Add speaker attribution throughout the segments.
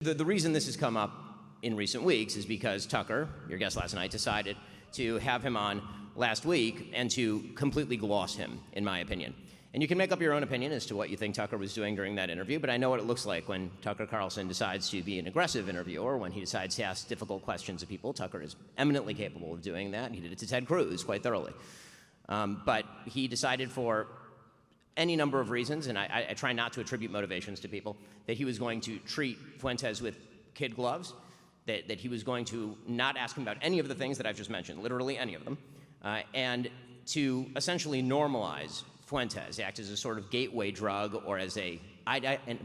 Speaker 1: The reason this has come up in recent weeks is because Tucker, your guest last night, decided to have him on last week and to completely gloss him, in my opinion. And you can make up your own opinion as to what you think Tucker was doing during that interview, but I know what it looks like when Tucker Carlson decides to be an aggressive interviewer, when he decides to ask difficult questions of people. Tucker is eminently capable of doing that. He did it to Ted Cruz quite thoroughly. But he decided for any number of reasons, and I try not to attribute motivations to people, that he was going to treat Fuentes with kid gloves, that he was going to not ask him about any of the things that I've just mentioned, literally any of them, and to essentially normalize Fuentes, act as a sort of gateway drug or as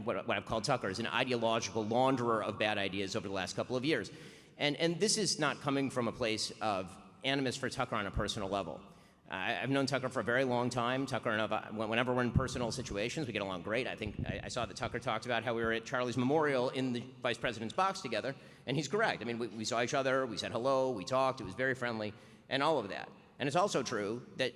Speaker 1: what I've called Tucker, as an ideological launderer of bad ideas over the last couple of years. And this is not coming from a place of animus for Tucker on a personal level. I've known Tucker for a very long time. Tucker and I, whenever we're in personal situations, we get along great. I think I saw that Tucker talked about how we were at Charlie's memorial in the vice president's box together, and he's correct. I mean, we saw each other, we said hello, we talked, it was very friendly, and all of that. And it's also true that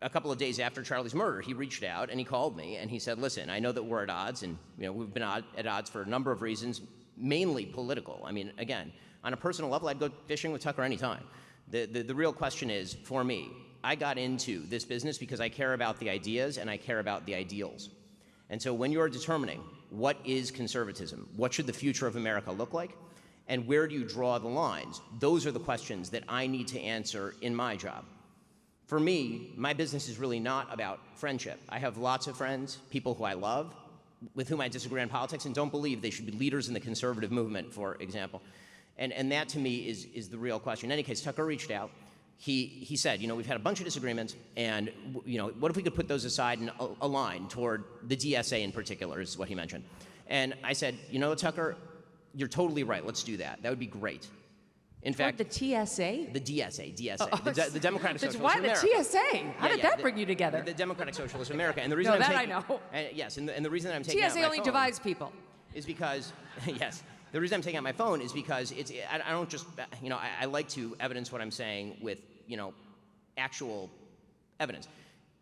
Speaker 1: a couple of days after Charlie's murder, he reached out and he called me and he said, listen, I know that we're at odds, and we've been at odds for a number of reasons, mainly political. I mean, again, on a personal level, I'd go fishing with Tucker anytime. The real question is, for me, I got into this business because I care about the ideas and I care about the ideals. And so when you're determining what is conservatism, what should the future of America look like, and where do you draw the lines, those are the questions that I need to answer in my job. For me, my business is really not about friendship. I have lots of friends, people who I love, with whom I disagree on politics and don't believe they should be leaders in the conservative movement, for example. And that to me is the real question. In any case, Tucker reached out. He said, we've had a bunch of disagreements, and what if we could put those aside and align toward the DSA in particular, is what he mentioned. And I said, Tucker, you're totally right. Let's do that. That would be great. In fact,
Speaker 2: the TSA?
Speaker 1: The DSA, the Democratic Socialists of
Speaker 2: Why
Speaker 1: America.
Speaker 2: the TSA? How did that bring you together?
Speaker 1: The Democratic Socialists of America. And the reason
Speaker 2: I know.
Speaker 1: Yes, and the reason that I'm taking out
Speaker 2: TSA
Speaker 1: my
Speaker 2: only
Speaker 1: phone
Speaker 2: divides people.
Speaker 1: is because, yes, the reason I'm taking out my phone is because I don't just, I like to evidence what I'm saying with, actual evidence.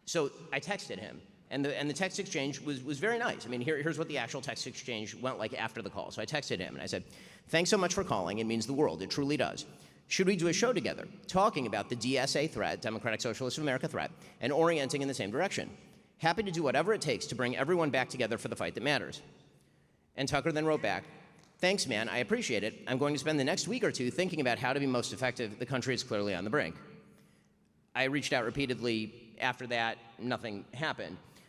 Speaker 1: So I texted him, and the text exchange was very nice. I mean, here's what the actual text exchange went like after the call. So I texted him, and I said, thanks so much for calling. It means the world. It truly does. Should we do a show together talking about the DSA threat, Democratic Socialists of America threat, and orienting in the same direction? Happy to do whatever it takes to bring everyone back together for the fight that matters. And Tucker then wrote back, thanks, man. I appreciate it. I'm going to spend the next week or two thinking about how to be most effective. The country is clearly on the brink. I reached out repeatedly after that. Nothing happened.